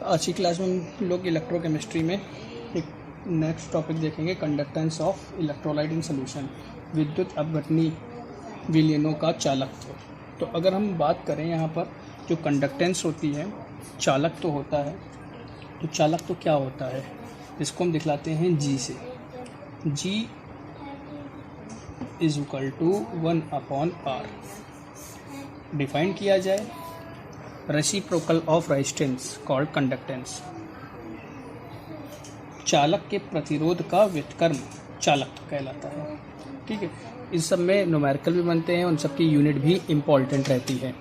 आज की क्लास में हम लोग इलेक्ट्रोकेमिस्ट्री में एक नेक्स्ट टॉपिक देखेंगे, conductance of electrolyte in solution, विद्युत अपघटनी विलयनों का चालकत्व। तो अगर हम बात करें यहाँ पर जो कंडक्टेंस होती है, चालक तो होता है, तो चालक तो क्या होता है इसको हम दिखलाते हैं जी से। G is equal to 1/r। Define किया जाए, reciprocal of resistance called conductance. चालक के प्रतिरोध का व्युत्क्रम चालकत्व कहलाता है। ठीक है, इस सब में न्यूमेरिकल भी बनते हैं, उन सब की यूनिट भी इम्पॉर्टेंट रहती है।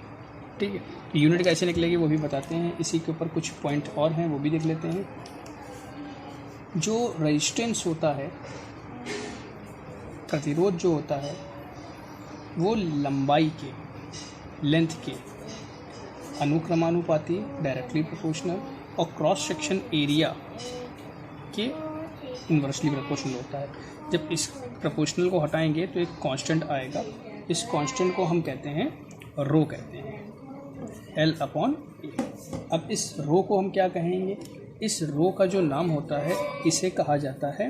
ठीक है, तो यूनिट कैसे निकलेगी वो भी बताते हैं। इसी के ऊपर कुछ पॉइंट और हैं, वो भी देख लेते हैं। जो रेजिस्टेंस होता है, प्रतिरोध जो होता है, वो लंबाई के, लेंथ के अनुक्रमानुपाती, डायरेक्टली प्रोपोर्शनल, और क्रॉस सेक्शन एरिया के इन्वर्सली प्रोपोर्शनल होता है। जब इस प्रोपोर्शनल को हटाएंगे तो एक कांस्टेंट आएगा। इस कांस्टेंट को हम कहते हैं रो कहते हैं, L/A। अब इस रो को हम क्या कहेंगे? इस रो का जो नाम होता है इसे कहा जाता है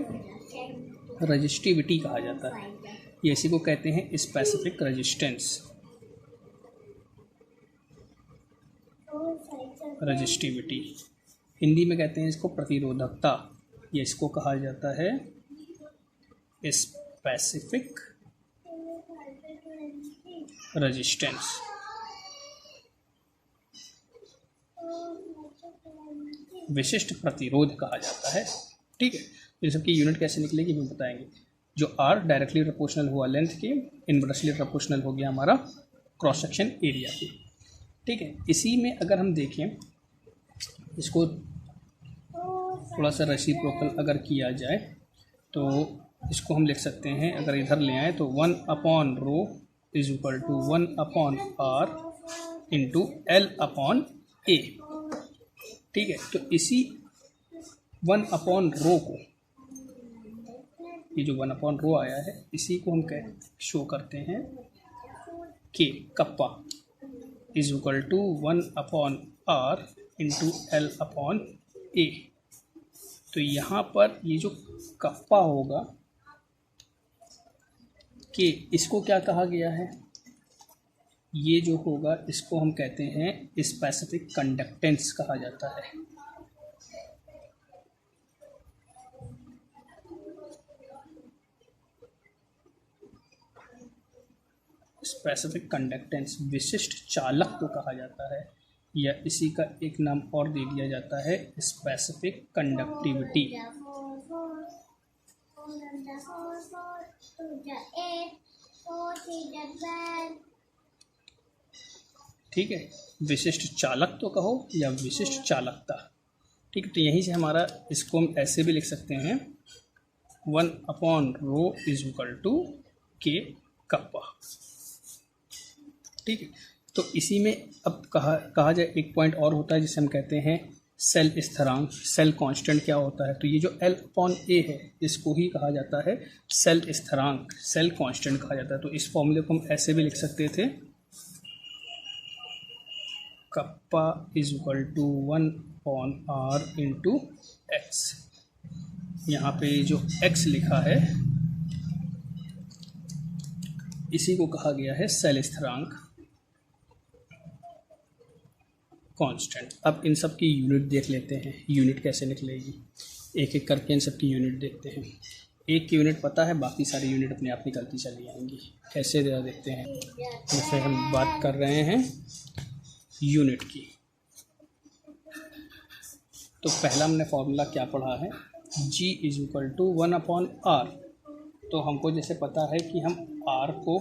रजिस्टिविटी कहा जाता है। ये इसी को कहते हैं स्पेसिफिक रेजिस्टेंस, रजिस्टिविटी। हिंदी में कहते हैं इसको प्रतिरोधकता, ये इसको कहा जाता है स्पेसिफिक रेजिस्टेंस। विशिष्ट प्रतिरोध कहा जाता है। ठीक है, ये सबकी यूनिट कैसे निकलेगी हम बताएंगे। जो R डायरेक्टली प्रोपोर्शनल हुआ लेंथ के, इनवर्सली प्रोपोर्शनल हो गया हमारा क्रॉस सेक्शन एरिया के। ठीक है, इसी में अगर हम देखें, इसको थोड़ा सा रेसिप्रोकल अगर किया जाए तो इसको हम लिख सकते हैं, अगर इधर ले आए तो 1/ρ is equal to 1/r into L/A। ठीक है, तो इसी 1/ρ को, ये जो 1/ρ आया है, इसी को हम शो करते हैं के kappa is equal to 1/r into L/A। तो यहाँ पर ये जो कप्पा होगा कि इसको क्या कहा गया है, ये जो होगा इसको हम कहते हैं स्पेसिफिक कंडक्टेंस कहा जाता है। स्पेसिफिक कंडक्टेंस विशिष्ट चालक तो कहा जाता है, या इसी का एक नाम और दे दिया जाता है स्पेसिफिक कंडक्टिविटी। ठीक है, विशिष्ट चालक तो कहो या विशिष्ट चालकता। ठीक है, तो यहीं से हमारा इसको हम ऐसे भी लिख सकते हैं 1/ρ इज इक्वल टू के कप्पा। ठीक है, तो इसी में अब कहा जाए, एक पॉइंट और होता है जिसे हम कहते हैं सेल स्थिरांक, सेल कांस्टेंट क्या होता है। तो ये जो L/A है, इसको ही कहा जाता है सेल स्थिरांक, सेल कांस्टेंट कहा जाता है। तो इस फॉर्मूले को हम ऐसे भी लिख सकते थे, kappa is equal to 1/r into x. यहाँ पे जो x लिखा है इसी को कहा गया है सेल स्थिरांक, कांस्टेंट। अब इन सब की यूनिट देख लेते हैं, यूनिट कैसे निकलेगी। एक एक करके इन सब की यूनिट देखते हैं। एक की यूनिट पता है, बाकी सारी यूनिट अपने आप निकलती चली आएंगी। कैसे देखते हैं, जैसे हम बात कर रहे हैं यूनिट की, तो पहला हमने फॉर्मूला क्या पढ़ा है, G is equal to 1/r। तो हमको जैसे पता है कि हम R को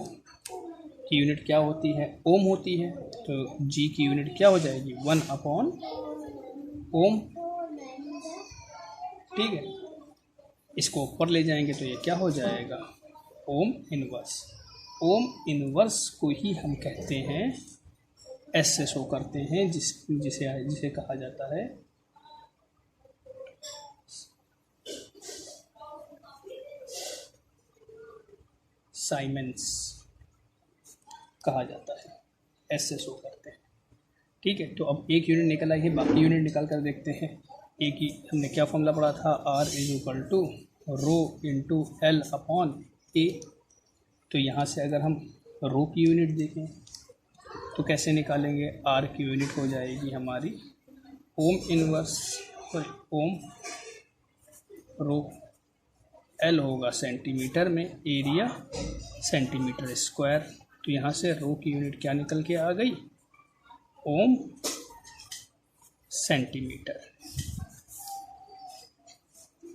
की यूनिट क्या होती है, ओम होती है, तो G की यूनिट क्या हो जाएगी 1/ओम। ठीक है, इसको ऊपर ले जाएंगे तो ये क्या हो जाएगा, ओम इनवर्स। ओम इनवर्स को ही हम कहते हैं, एस से शो करते हैं, जिसे कहा जाता है साइमेंस कहा जाता है, एस से शो करते हैं। ठीक है, तो अब एक यूनिट निकल आई है, बाकी यूनिट निकाल कर देखते हैं। एक ही हमने क्या फॉर्मूला पढ़ा था, R is equal to rho into L upon A. तो यहाँ से अगर हम रो की यूनिट देखें तो कैसे निकालेंगे, R की यूनिट हो जाएगी हमारी ओम इनवर्स, सॉरी ओम, रो, एल होगा सेंटीमीटर में, एरिया सेंटीमीटर स्क्वायर। तो यहाँ से रो की यूनिट क्या निकल के आ गई, ओम सेंटीमीटर।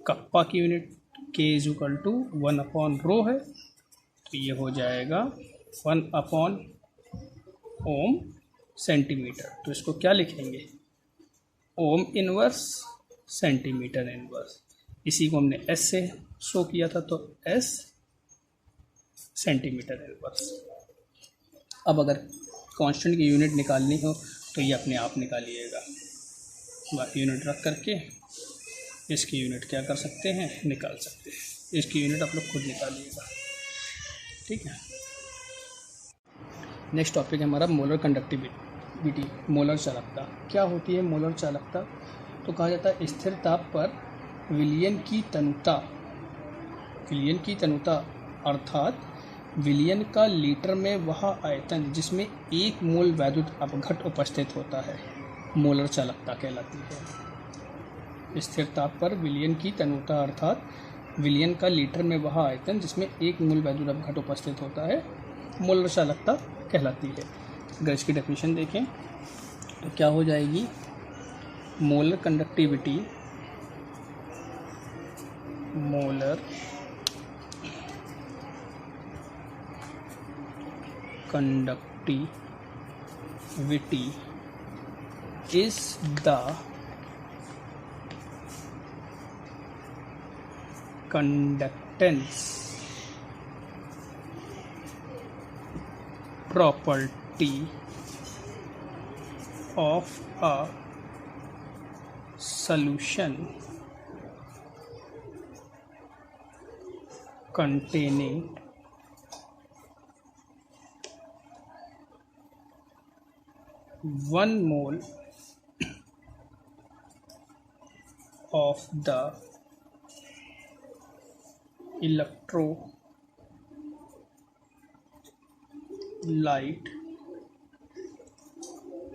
कप्पा की यूनिट के is equal to 1 upon rho है, तो ये हो जाएगा 1 अपॉन ओम सेंटीमीटर। तो इसको क्या लिखेंगे, ओम इनवर्स सेंटीमीटर इनवर्स। इसी को हमने एस से शो किया था, तो एस सेंटीमीटर इनवर्स। अब अगर कांस्टेंट की यूनिट निकालनी हो तो ये अपने आप निकालिएगा, बाकी यूनिट रख करके इसकी यूनिट क्या कर सकते हैं, निकाल सकते हैं। इसकी यूनिट आप लोग खुद निकालिएगा, ठीक है। नेक्स्ट टॉपिक है हमारा मोलर कंडक्टिविटी, मोलर चालकता। क्या होती है मोलर चालकता, तो कहा जाता है स्थिर ताप पर विलयन की तनुता अर्थात विलयन का लीटर में वह आयतन जिसमें 1 मोल वैद्युत अपघट उपस्थित होता है, मोलर चालकता कहलाती है। स्थिर ताप पर विलयन की तनुता अर्थात विलयन का लीटर में वह आयतन जिसमें 1 मोल वैद्युत अपघट उपस्थित होता है, मोलर चालकता कहलाती है। अगर इसकी डेफिनेशन देखें तो क्या हो जाएगी, molar conductivity, molar conductivity is the conductance property of a solution containing 1 mole of the electrolyte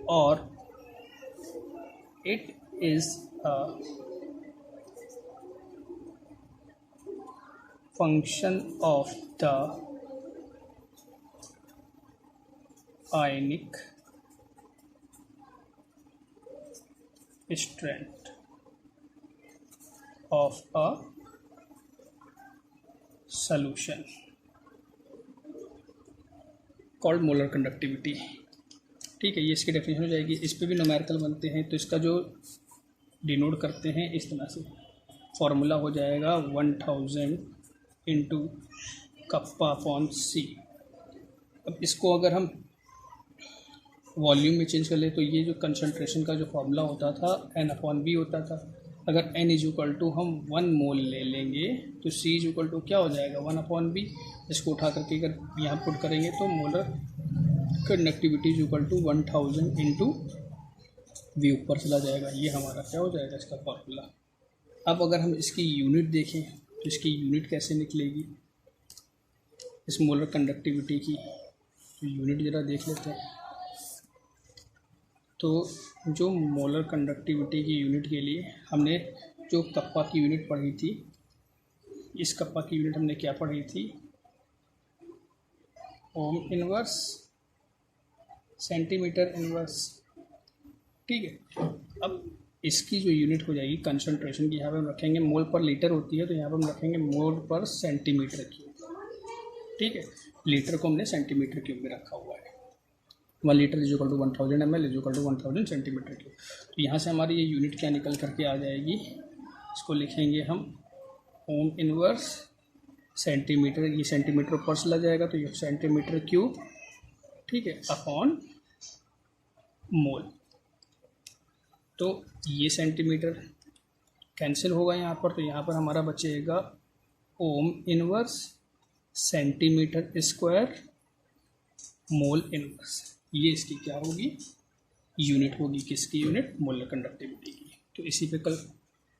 or it is a function of the ionic strength of a solution called molar conductivity। ठीक है, ये इसकी definition हो जाएगी। इस पे भी numerical बनते हैं, तो इसका जो डिनोट करते हैं इस तरह से, फॉर्मूला हो जाएगा 1000 इंटू कप्पा अपॉन सी। अब इसको अगर हम वॉल्यूम में चेंज कर ले तो ये जो कंसंट्रेशन का जो फॉर्मूला होता था n अपॉन बी होता था। अगर n इज इक्वल टू हम 1 मोल ले लेंगे तो c इज इक्वल टू क्या हो जाएगा, 1 अपॉन बी। इसको उठा करके अगर यहाँ पुट करेंगे तो molar conductivity is equal to 1000 into V ऊपर चला जाएगा। ये हमारा क्या हो जाएगा, इसका फॉर्मूला। अब अगर हम इसकी यूनिट देखें तो इसकी यूनिट कैसे निकलेगी, इस मोलर कंडक्टिविटी की यूनिट ज़रा देख लेते हैं। तो जो मोलर कंडक्टिविटी की यूनिट के लिए हमने जो कप्पा की यूनिट पढ़ी थी, इस कप्पा की यूनिट हमने क्या पढ़ी थी, ओम इनवर्स सेंटीमीटर इनवर्स। ठीक है, अब इसकी जो यूनिट हो जाएगी कंसंट्रेशन की, यहाँ पे हम रखेंगे मोल पर लीटर होती है, तो यहाँ पे हम रखेंगे मोल पर सेंटीमीटर क्यूब। ठीक है, लीटर को हमने सेंटीमीटर क्यूब में रखा हुआ है। 1 litre is equal to 1000 ml is equal to 1000 centimetre cube. तो यहाँ से हमारी ये यूनिट क्या निकल करके आ जाएगी, इसको लिखेंगे हम ओम इनवर्स सेंटीमीटर, ये सेंटीमीटर ऊपर चला जाएगा तो ये सेंटीमीटर क्यूब, ठीक है, अपॉन मोल। तो ये सेंटीमीटर कैंसिल होगा यहाँ पर, तो यहाँ पर हमारा बचेगा ohm inverse centimetre square mole inverse. ये इसकी क्या होगी यूनिट होगी किसकी यूनिट, मोलर कंडक्टिविटी की। तो इसी पे कल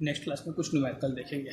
नेक्स्ट क्लास में कुछ न्यूमेरिकल देखेंगे।